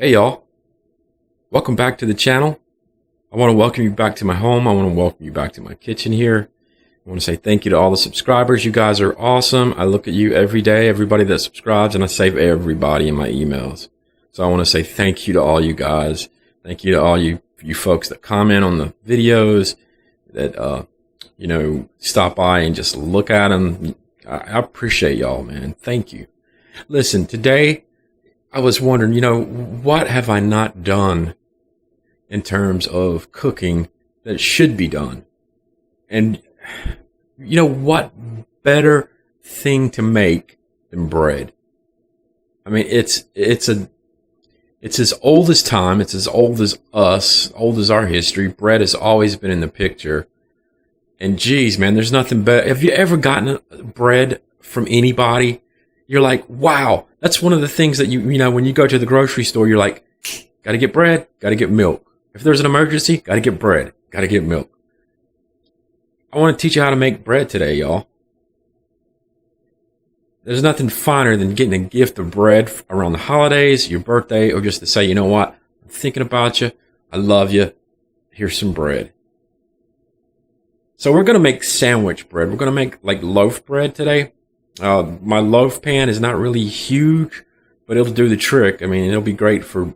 Hey y'all, welcome back to the channel. I want to welcome you back to my home. I want to welcome you back to my kitchen here. I want to say thank you to all the subscribers. You guys are awesome. I look at you every day, everybody that subscribes, and I save everybody in my emails. So I want to say thank you to all you guys. Thank you to all you folks that comment on the videos, that stop by and just look at them. I appreciate y'all, man. Thank you. Listen, today I was wondering, what have I not done in terms of cooking that should be done? And, what better thing to make than bread? I mean, it's as old as time. It's as old as us, old as our history. Bread has always been in the picture. And geez, man, there's nothing better. Have you ever gotten bread from anybody? You're like, wow, that's one of the things that when you go to the grocery store, you're like, got to get bread, got to get milk. If there's an emergency, got to get bread, got to get milk. I want to teach you how to make bread today, y'all. There's nothing finer than getting a gift of bread around the holidays, your birthday, or just to say, you know what, I'm thinking about you, I love you, here's some bread. So we're going to make sandwich bread. We're going to make like loaf bread today. My loaf pan is not really huge, but it'll do the trick. I mean, it'll be great for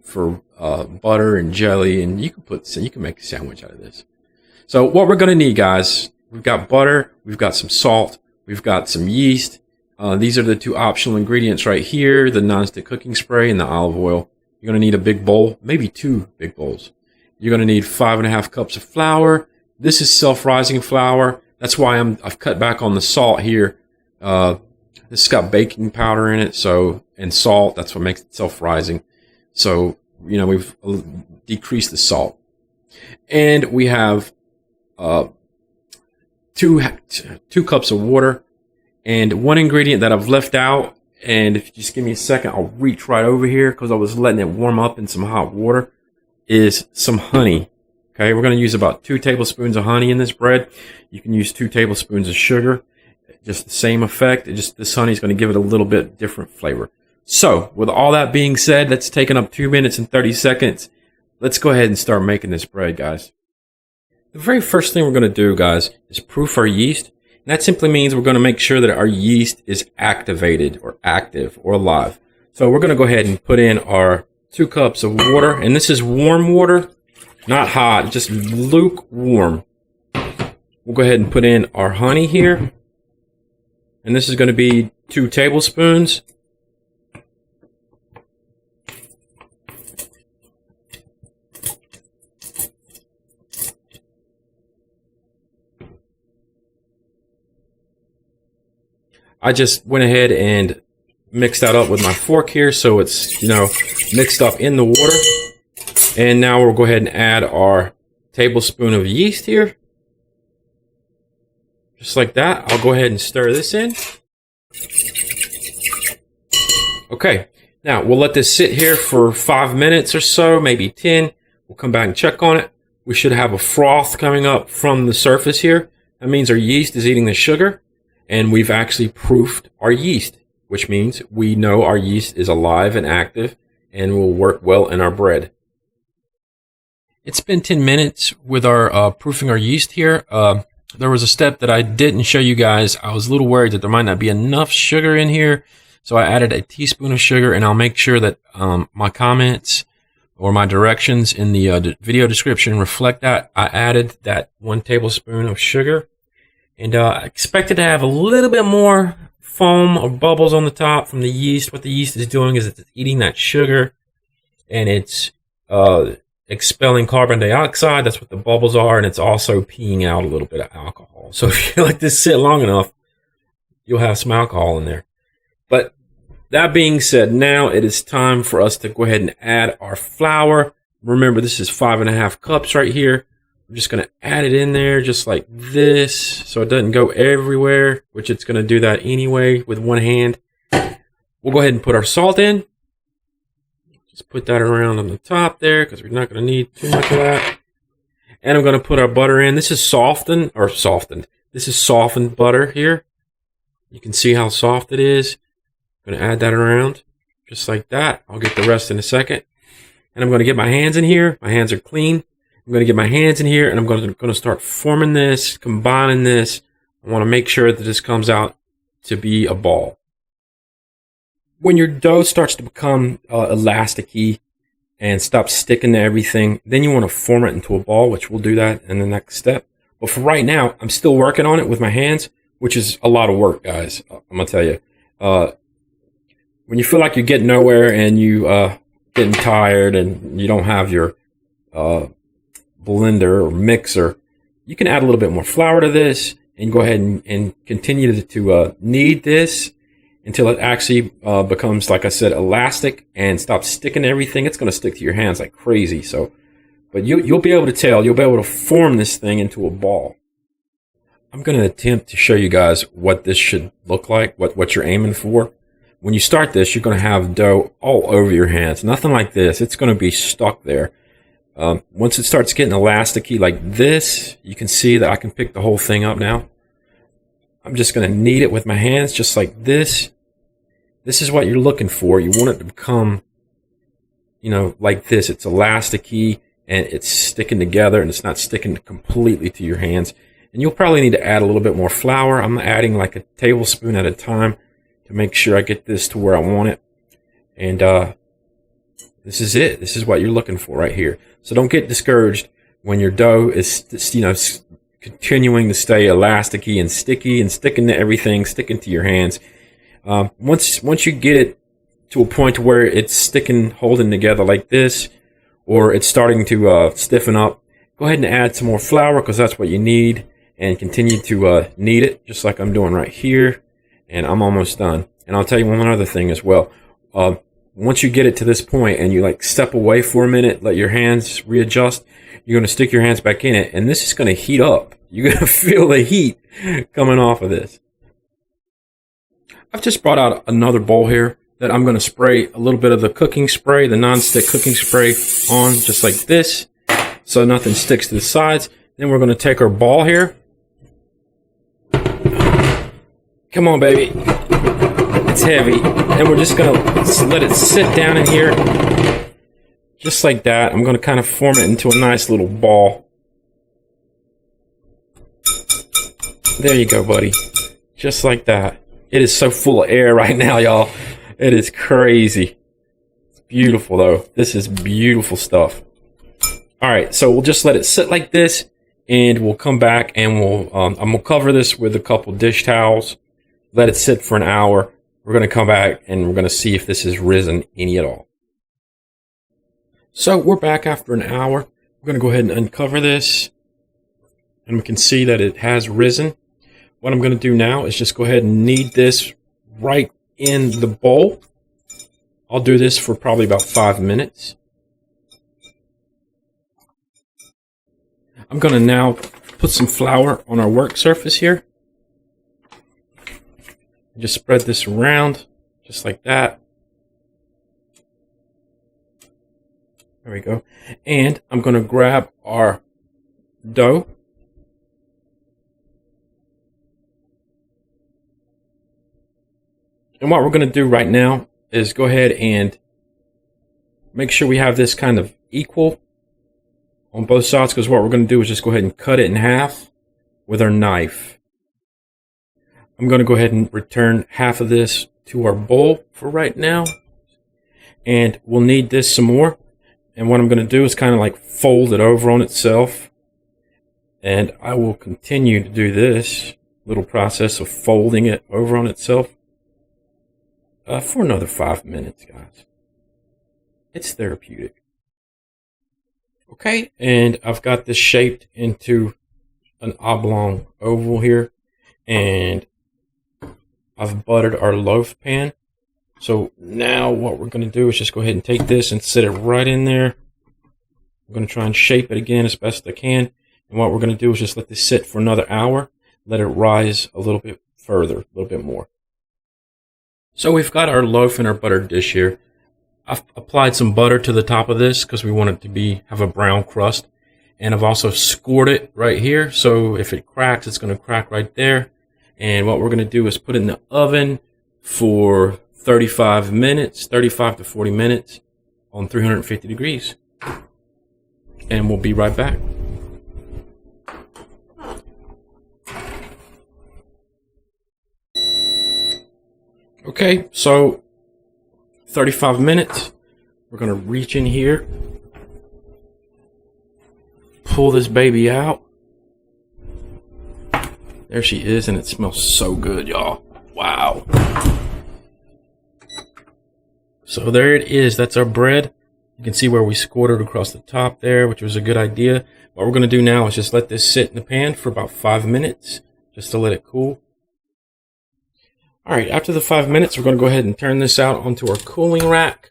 butter and jelly, and you can make a sandwich out of this. So what we're going to need, guys, we've got butter, we've got some salt, we've got some yeast. These are the two optional ingredients right here, the nonstick cooking spray and the olive oil. You're going to need a big bowl, maybe 2 big bowls. You're going to need 5.5 cups of flour. This is self-rising flour. That's why I've cut back on the salt here. This has got baking powder in it, and salt. That's what makes it self-rising. So, we've decreased the salt. And we have 2 cups of water. And one ingredient that I've left out, and if you just give me a second, I'll reach right over here because I was letting it warm up in some hot water, is some honey. Okay, we're going to use about 2 tablespoons of honey in this bread. You can use 2 tablespoons of sugar. Just the same effect. This honey is going to give it a little bit different flavor. So, with all that being said, that's taken up 2 minutes and 30 seconds. Let's go ahead and start making this bread, guys. The very first thing we're going to do, guys, is proof our yeast. And that simply means we're going to make sure that our yeast is activated or active or alive. So we're going to go ahead and put in our 2 cups of water. And this is warm water, not hot, just lukewarm. We'll go ahead and put in our honey here. And this is going to be 2 tablespoons. I just went ahead and mixed that up with my fork here so it's, mixed up in the water. And now we'll go ahead and add our tablespoon of yeast here. Just like that. I'll go ahead and stir this in. Okay, now we'll let this sit here for 5 minutes or so, maybe 10. We'll come back and check on it. We should have a froth coming up from the surface here. That means our yeast is eating the sugar, and we've actually proofed our yeast, which means we know our yeast is alive and active and will work well in our bread. It's been 10 minutes with our proofing our yeast here. There was a step that I didn't show you guys. I was a little worried that there might not be enough sugar in here. So I added a teaspoon of sugar, and I'll make sure that my comments or my directions in the video description reflect that. I added that 1 tablespoon of sugar. And I expected to have a little bit more foam or bubbles on the top from the yeast. What the yeast is doing is it's eating that sugar, and it's expelling carbon dioxide. That's what the bubbles are, and it's also peeing out a little bit of alcohol. So if you let this sit long enough, you'll have some alcohol in there. But that being said, now it is time for us to go ahead and add our flour. Remember, this is 5.5 cups right here. I'm just going to add it in there just like this so it doesn't go everywhere, which it's going to do that anyway with one hand. We'll go ahead and put our salt in. Just put that around on the top there because we're not going to need too much of that. And I'm going to put our butter in. This is softened. This is softened butter here. You can see how soft it is. I'm going to add that around just like that. I'll get the rest in a second. And I'm going to get my hands in here. My hands are clean. I'm going to get my hands in here, and I'm going to start forming this, combining this. I want to make sure that this comes out to be a ball. When your dough starts to become elasticy and stop sticking to everything, then you want to form it into a ball, which we'll do that in the next step. But for right now, I'm still working on it with my hands, which is a lot of work, guys. I'm going to tell you. When you feel like you're getting nowhere and you getting tired and you don't have your blender or mixer, you can add a little bit more flour to this and go ahead and continue to knead this until it actually becomes, like I said, elastic and stops sticking to everything. It's going to stick to your hands like crazy. So, but you'll be able to tell. You'll be able to form this thing into a ball. I'm going to attempt to show you guys what this should look like, what you're aiming for. When you start this, you're going to have dough all over your hands. Nothing like this. It's going to be stuck there. Once it starts getting elasticy like this, you can see that I can pick the whole thing up now. I'm just going to knead it with my hands just like this. This is what you're looking for. You want it to become, like this. It's elasticy and it's sticking together and it's not sticking completely to your hands. And you'll probably need to add a little bit more flour. I'm adding like a tablespoon at a time to make sure I get this to where I want it. And this is it. This is what you're looking for right here. So don't get discouraged when your dough is, continuing to stay elasticy and sticky and sticking to everything, sticking to your hands. Once you get it to a point where it's sticking, holding together like this, or it's starting to stiffen up, go ahead and add some more flour because that's what you need, and continue to knead it just like I'm doing right here. And I'm almost done. And I'll tell you one other thing as well. Once you get it to this point and you step away for a minute, let your hands readjust, you're going to stick your hands back in it, and this is going to heat up. You're going to feel the heat coming off of this. I've just brought out another bowl here that I'm going to spray a little bit of the cooking spray, the non-stick cooking spray on just like this, so nothing sticks to the sides. Then we're going to take our ball here. Come on, baby. It's heavy. And we're just going to let it sit down in here. Just like that. I'm going to kind of form it into a nice little ball. There you go, buddy. Just like that. It is so full of air right now, y'all. It is crazy. It's beautiful, though. This is beautiful stuff. All right, so we'll just let it sit like this, and we'll come back and I'm going to cover this with a couple dish towels. Let it sit for an hour. We're going to come back and we're going to see if this has risen any at all. So we're back after an hour. We're going to go ahead and uncover this. And we can see that it has risen. What I'm going to do now is just go ahead and knead this right in the bowl. I'll do this for probably about 5 minutes. I'm going to now put some flour on our work surface here. Just spread this around, just like that. There we go. And I'm going to grab our dough. And what we're going to do right now is go ahead and make sure we have this kind of equal on both sides, because what we're going to do is just go ahead and cut it in half with our knife. I'm going to go ahead and return half of this to our bowl for right now. And we'll need this some more. And what I'm going to do is kind of like fold it over on itself. And I will continue to do this little process of folding it over on itself for another 5 minutes, guys. It's therapeutic. Okay, and I've got this shaped into an oblong oval here. And I've buttered our loaf pan. So now what we're going to do is just go ahead and take this and set it right in there. I'm going to try and shape it again as best I can. And what we're going to do is just let this sit for another hour. Let it rise a little bit further, a little bit more. So we've got our loaf in our buttered dish here. I've applied some butter to the top of this because we want it to have a brown crust. And I've also scored it right here. So if it cracks, it's going to crack right there. And what we're going to do is put it in the oven for 35 minutes, 35 to 40 minutes on 350 degrees. And we'll be right back. Okay, so 35 minutes. We're gonna reach in here, pull this baby out. There she is, and it smells so good, y'all. Wow. So there it is. That's our bread. You can see where we squirted across the top there, which was a good idea. What we're going to do now is just let this sit in the pan for about 5 minutes, just to let it cool. All right, after the 5 minutes, we're going to go ahead and turn this out onto our cooling rack.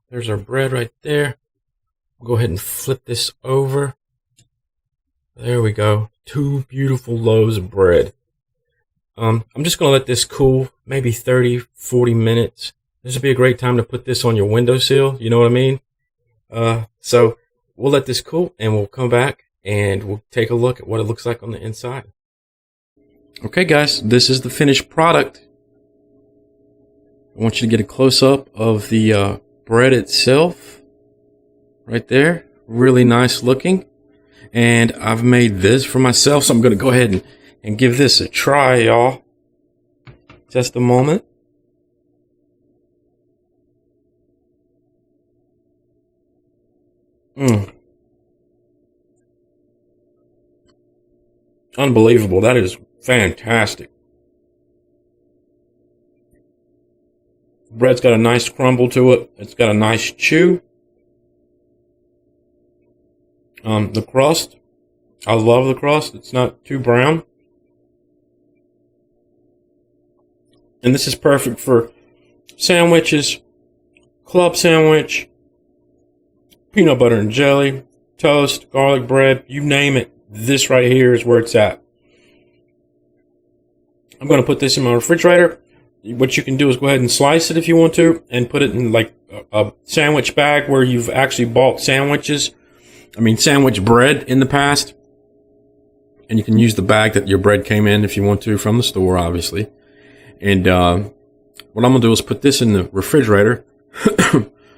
There's our bread right there. We'll go ahead and flip this over. There we go. 2 beautiful loaves of bread. I'm just going to let this cool, maybe 30, 40 minutes. This would be a great time to put this on your windowsill. You know what I mean? So we'll let this cool, and we'll come back and we'll take a look at what it looks like on the inside. Okay, guys, this is the finished product. I want you to get a close-up of the bread itself. Right there. Really nice looking. And I've made this for myself, so I'm going to go ahead and give this a try, y'all. Just a moment. Unbelievable. That is fantastic. Bread's got a nice crumble to it. It's got a nice chew. The crust, I love the crust. It's not too brown. And this is perfect for sandwiches, club sandwich, peanut butter and jelly, toast, garlic bread, you name it. This right here is where it's at. I'm going to put this in my refrigerator. What you can do is go ahead and slice it if you want to, and put it in like a sandwich bag where you've actually bought sandwich bread in the past. And you can use the bag that your bread came in if you want to from the store, obviously. And what I'm going to do is put this in the refrigerator.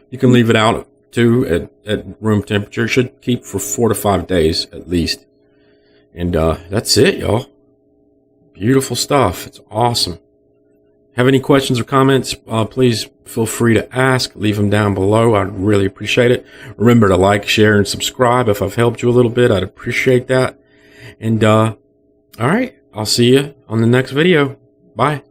You can leave it out too at room temperature. It should keep for 4 to 5 days at least. And that's it, y'all. Beautiful stuff. It's awesome. Have any questions or comments, please feel free to ask. Leave them down below. I'd really appreciate it. Remember to like, share, and subscribe. If I've helped you a little bit, I'd appreciate that. And all right, I'll see you on the next video. Bye.